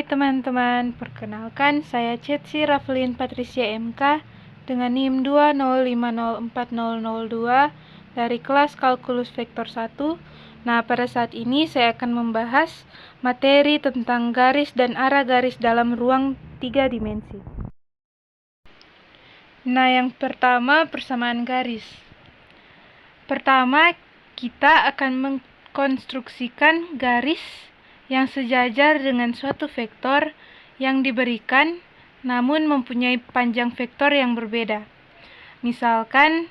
teman-teman, perkenalkan saya Cetsi Raflin Patricia MK dengan NIM 205040002 dari kelas Kalkulus Vektor 1. Nah, pada saat ini saya akan membahas materi tentang garis dan arah garis dalam ruang 3 dimensi. Nah, yang pertama persamaan garis. Pertama, kita akan mengkonstruksikan garis yang sejajar dengan suatu vektor yang diberikan namun mempunyai panjang vektor yang berbeda. Misalkan,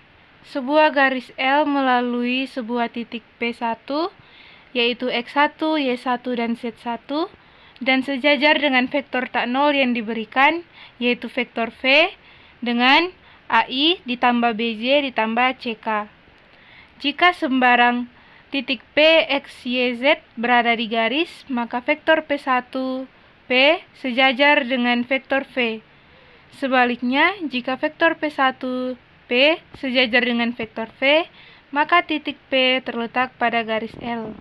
sebuah garis L melalui sebuah titik P1, yaitu X1, Y1, dan Z1, dan sejajar dengan vektor tak nol yang diberikan, yaitu vektor V, dengan AI ditambah BJ ditambah CK. Jika sembarang titik P, X, Y, Z berada di garis, maka vektor P1, P sejajar dengan vektor V. Sebaliknya, jika vektor P1, P sejajar dengan vektor V, maka titik P terletak pada garis L.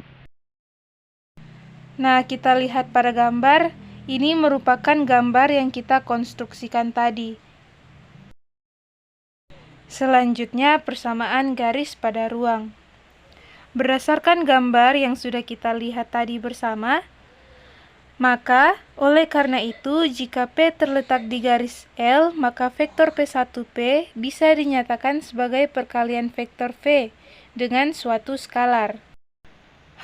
Nah, kita lihat pada gambar. Ini merupakan gambar yang kita konstruksikan tadi. Selanjutnya, persamaan garis pada ruang. Berdasarkan gambar yang sudah kita lihat tadi bersama, maka oleh karena itu jika P terletak di garis L, maka vektor P1P bisa dinyatakan sebagai perkalian vektor V dengan suatu skalar.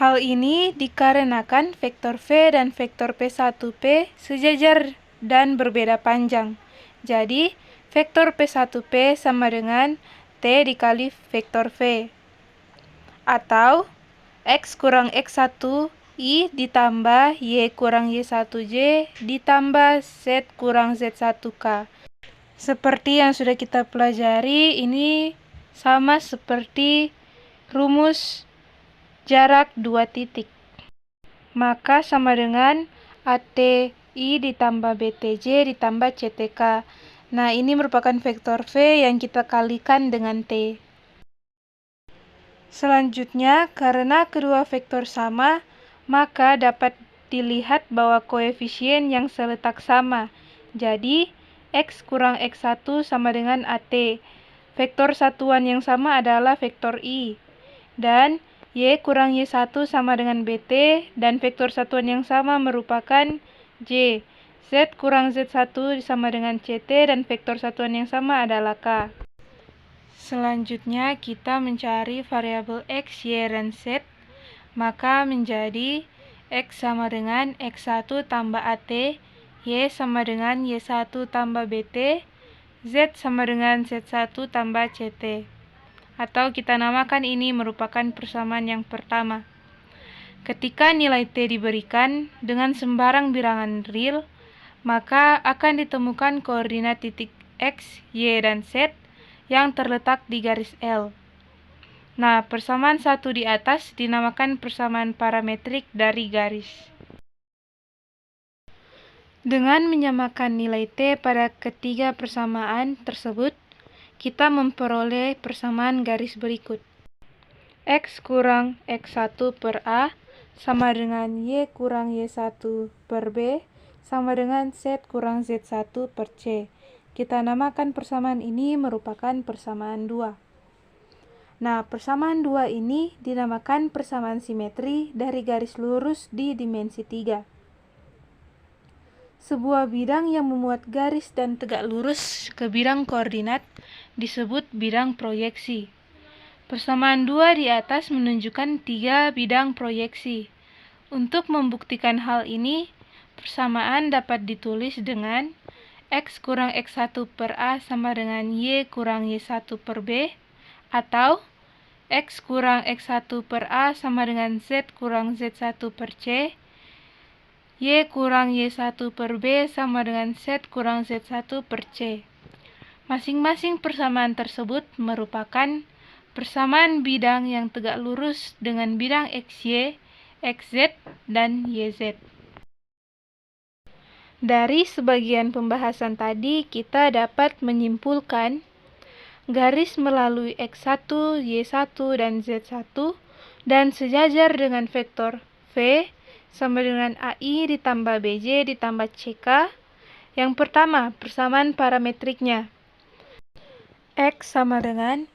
Hal ini dikarenakan vektor V dan vektor P1P sejajar dan berbeda panjang. Jadi, vektor P1P sama dengan T dikali vektor V. Atau X kurang X1 I ditambah Y kurang Y1J ditambah Z kurang Z1K. Seperti yang sudah kita pelajari, ini sama seperti rumus jarak dua titik. Maka sama dengan ATI ditambah BTJ ditambah CTK. Nah, ini merupakan vektor V yang kita kalikan dengan T. Selanjutnya, karena kedua vektor sama, maka dapat dilihat bahwa koefisien yang seletak sama. Jadi, X kurang X1 sama dengan AT. Vektor satuan yang sama adalah vektor I. Dan Y kurang Y1 sama dengan BT, dan vektor satuan yang sama merupakan J. Z kurang Z1 sama dengan CT, dan vektor satuan yang sama adalah K. Selanjutnya, kita mencari variabel X, Y, dan Z. Maka menjadi X sama dengan X1 tambah AT, Y sama dengan Y1 tambah BT, Z sama dengan Z1 tambah CT. Atau kita namakan ini merupakan persamaan yang pertama. Ketika nilai T diberikan dengan sembarang bilangan real, maka akan ditemukan koordinat titik X, Y, dan Z yang terletak di garis L. Nah, persamaan satu di atas dinamakan persamaan parametrik dari garis. Dengan menyamakan nilai T pada ketiga persamaan tersebut, kita memperoleh persamaan garis berikut. X kurang X1 per A sama dengan Y kurang Y1 per B sama dengan Z kurang Z1 per C. Kita namakan persamaan ini merupakan persamaan 2. Nah, persamaan 2 ini dinamakan persamaan simetri dari garis lurus di dimensi 3. Sebuah bidang yang memuat garis dan tegak lurus ke bidang koordinat disebut bidang proyeksi. Persamaan 2 di atas menunjukkan 3 bidang proyeksi. Untuk membuktikan hal ini, persamaan dapat ditulis dengan X kurang X1 per A sama dengan Y kurang Y1 per B, atau X kurang X1 per A sama dengan Z kurang Z1 per C, Y kurang Y1 per B sama dengan Z kurang Z1 per C. Masing-masing persamaan tersebut merupakan persamaan bidang yang tegak lurus dengan bidang XY, XZ, dan YZ. Dari sebagian pembahasan tadi, kita dapat menyimpulkan garis melalui X1, Y1, dan Z1 dan sejajar dengan vektor V sama dengan AI ditambah BJ ditambah CK. Yang pertama, persamaan parametriknya. X sama dengan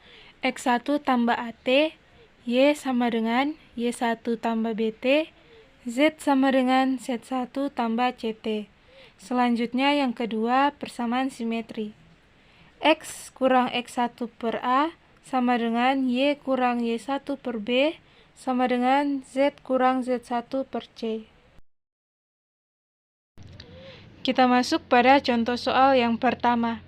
X1 tambah AT, Y sama dengan Y1 tambah BT, Z sama dengan Z1 tambah CT. Selanjutnya yang kedua, persamaan simetri. X kurang X1 per A sama dengan Y kurang Y1 per B sama dengan Z kurang Z1 per C. Kita masuk pada contoh soal yang pertama.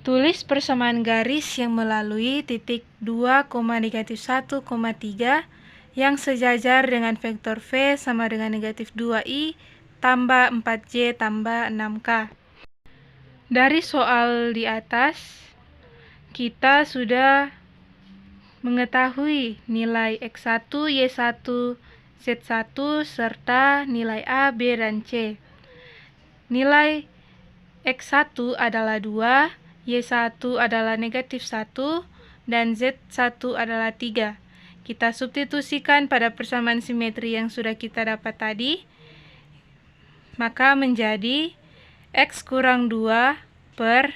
Tulis persamaan garis yang melalui titik 2, -1, 3 yang sejajar dengan vektor V sama dengan negatif 2I tambah 4J tambah 6K. Dari soal di atas, kita sudah mengetahui nilai X1, Y1, Z1 serta nilai A, B, dan C. Nilai X1 adalah 2, Y1 adalah negatif 1, dan Z1 adalah 3. Kita substitusikan pada persamaan simetri yang sudah kita dapat tadi, maka menjadi X kurang 2 per,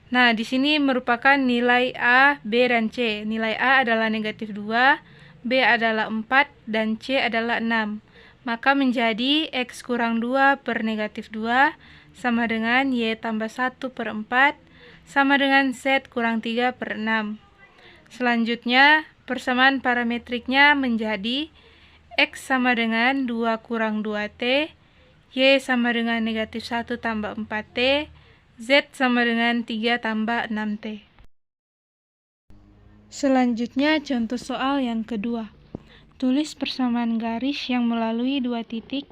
nah di sini merupakan nilai A, B, dan C. Nilai A adalah negatif 2, B adalah 4, dan C adalah 6. Maka menjadi X kurang 2 per negatif 2 sama dengan Y tambah 1 per 4 sama dengan Z kurang 3 per 6. Selanjutnya, persamaan parametriknya menjadi X sama dengan 2 kurang 2T, Y sama dengan negatif 1 tambah 4T, Z sama dengan 3 tambah 6T. Selanjutnya, contoh soal yang kedua. Tulis persamaan garis yang melalui dua titik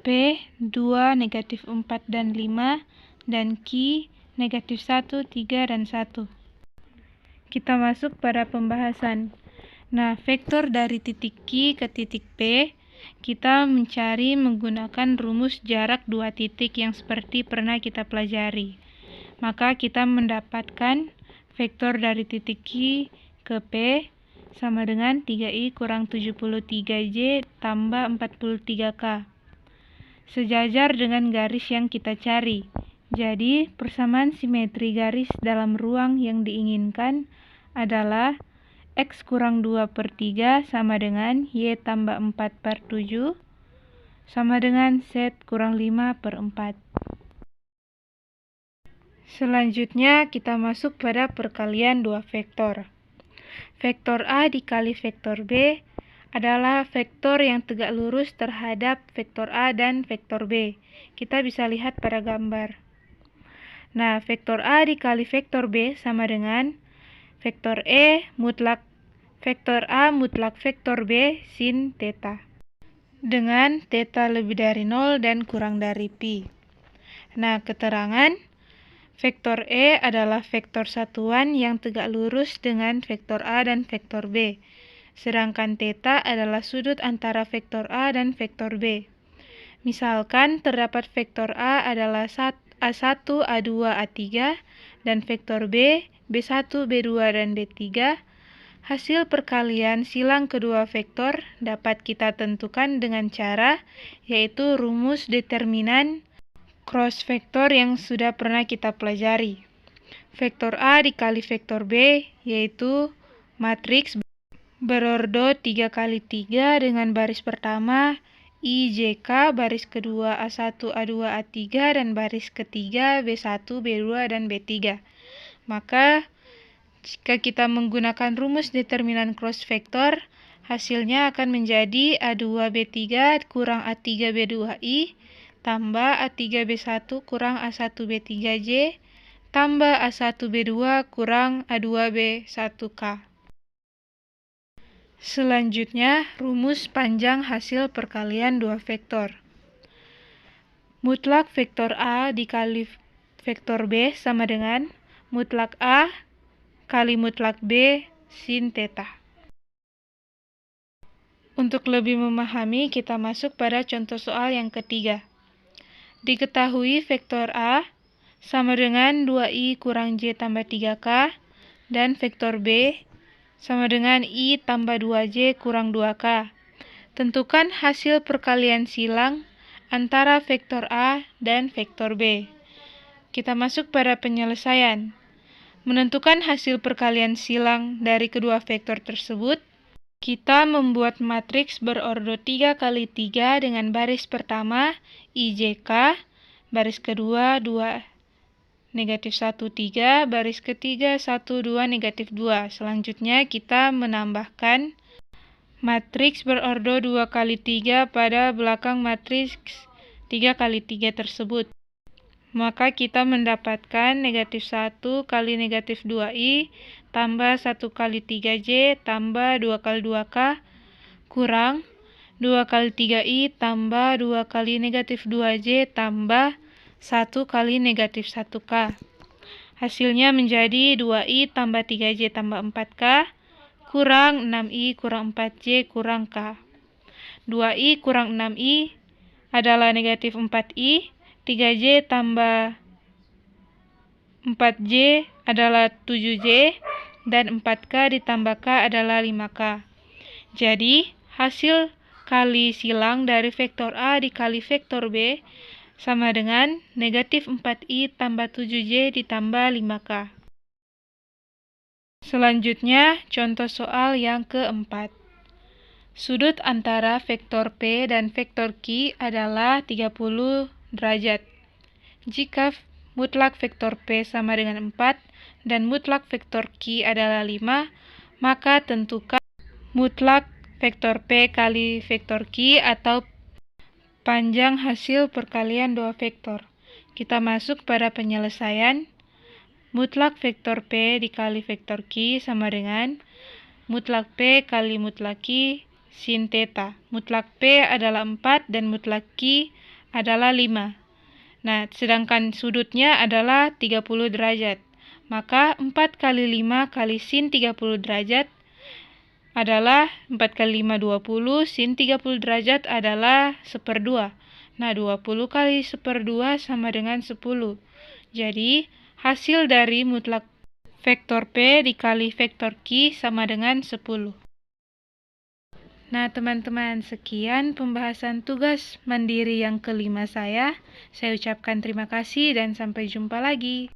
P, 2, negatif 4, dan 5, dan Q, negatif 1, 3, dan 1. Kita masuk pada pembahasan. Nah, vektor dari titik Q ke titik P, kita mencari menggunakan rumus jarak dua titik yang seperti pernah kita pelajari. Maka kita mendapatkan vektor dari titik Q ke P sama dengan 3I kurang 73J tambah 43K. Sejajar dengan garis yang kita cari. Jadi, persamaan simetri garis dalam ruang yang diinginkan adalah X kurang 2 per 3 sama dengan Y tambah 4 per 7 sama dengan Z kurang 5 per 4. Selanjutnya, kita masuk pada perkalian dua vektor. Vektor A dikali vektor B adalah vektor yang tegak lurus terhadap vektor A dan vektor B. Kita bisa lihat pada gambar. Nah, vektor A dikali vektor B sama dengan vektor E mutlak vektor A mutlak vektor B sin theta. Dengan theta lebih dari 0 dan kurang dari pi. Nah, keterangan vektor E adalah vektor satuan yang tegak lurus dengan vektor A dan vektor B. Sedangkan theta adalah sudut antara vektor A dan vektor B. Misalkan terdapat vektor A adalah A1, A2, A3, dan vektor B, B1, B2, dan B3. Hasil perkalian silang kedua vektor dapat kita tentukan dengan cara, yaitu rumus determinan cross vektor yang sudah pernah kita pelajari. Vektor A dikali vektor B, yaitu matriks berordo 3 kali 3 dengan baris pertama IJK, baris kedua A1, A2, A3, dan baris ketiga B1, B2, dan B3. Maka, jika kita menggunakan rumus determinan cross vektor, hasilnya akan menjadi A2B3 kurang A3B2I tambah A3B1 kurang A1B3J tambah A1B2 kurang A2B1K. Selanjutnya, rumus panjang hasil perkalian dua vektor. Mutlak vektor A dikali vektor B sama dengan mutlak A kali mutlak B sin theta. Untuk lebih memahami, kita masuk pada contoh soal yang ketiga. Diketahui vektor A sama dengan 2I kurang J tambah 3K dan vektor B sama dengan I tambah 2J kurang 2K. Tentukan hasil perkalian silang antara vektor A dan vektor B. Kita masuk pada penyelesaian. Menentukan hasil perkalian silang dari kedua vektor tersebut, kita membuat matriks berordo 3 kali 3 dengan baris pertama IJK, baris kedua 2, negatif 1, 3, baris ketiga 1, 2, negatif 2. Selanjutnya kita menambahkan matriks berordo 2 kali 3 pada belakang matriks 3 kali 3 tersebut. Maka kita mendapatkan negatif 1 kali negatif 2i tambah 1 kali 3j tambah 2 kali 2k kurang 2 kali 3i tambah 2 kali negatif 2j tambah 1 kali negatif 1k. Hasilnya menjadi 2i tambah 3j tambah 4k kurang 6i kurang 4j kurang k. 2i kurang 6i adalah negatif 4i, 3j tambah 4j adalah 7j, dan 4k ditambah k adalah 5k. Jadi, hasil kali silang dari vektor A dikali vektor B sama dengan negatif 4i tambah 7j ditambah 5k. Selanjutnya, contoh soal yang keempat. Sudut antara vektor P dan vektor Q adalah 30 derajat. Jika mutlak vektor P sama dengan 4 dan mutlak vektor Q adalah 5, maka tentukan mutlak vektor P kali vektor Q atau panjang hasil perkalian dua vektor. Kita masuk pada penyelesaian. Mutlak vektor P dikali vektor Q sama dengan mutlak P kali mutlak Q sin theta. Mutlak P adalah 4 dan mutlak Q adalah 5. Nah, sedangkan sudutnya adalah 30 derajat. Maka 4 kali 5 kali sin 30 derajat adalah 4 kali 5, 20. Sin 30 derajat adalah 1/2. Nah, 20 kali 1/2 sama dengan 10. Jadi, hasil dari mutlak vektor P dikali vektor Q sama dengan 10. Nah, teman-teman, sekian pembahasan tugas mandiri yang kelima saya. Saya ucapkan terima kasih dan sampai jumpa lagi.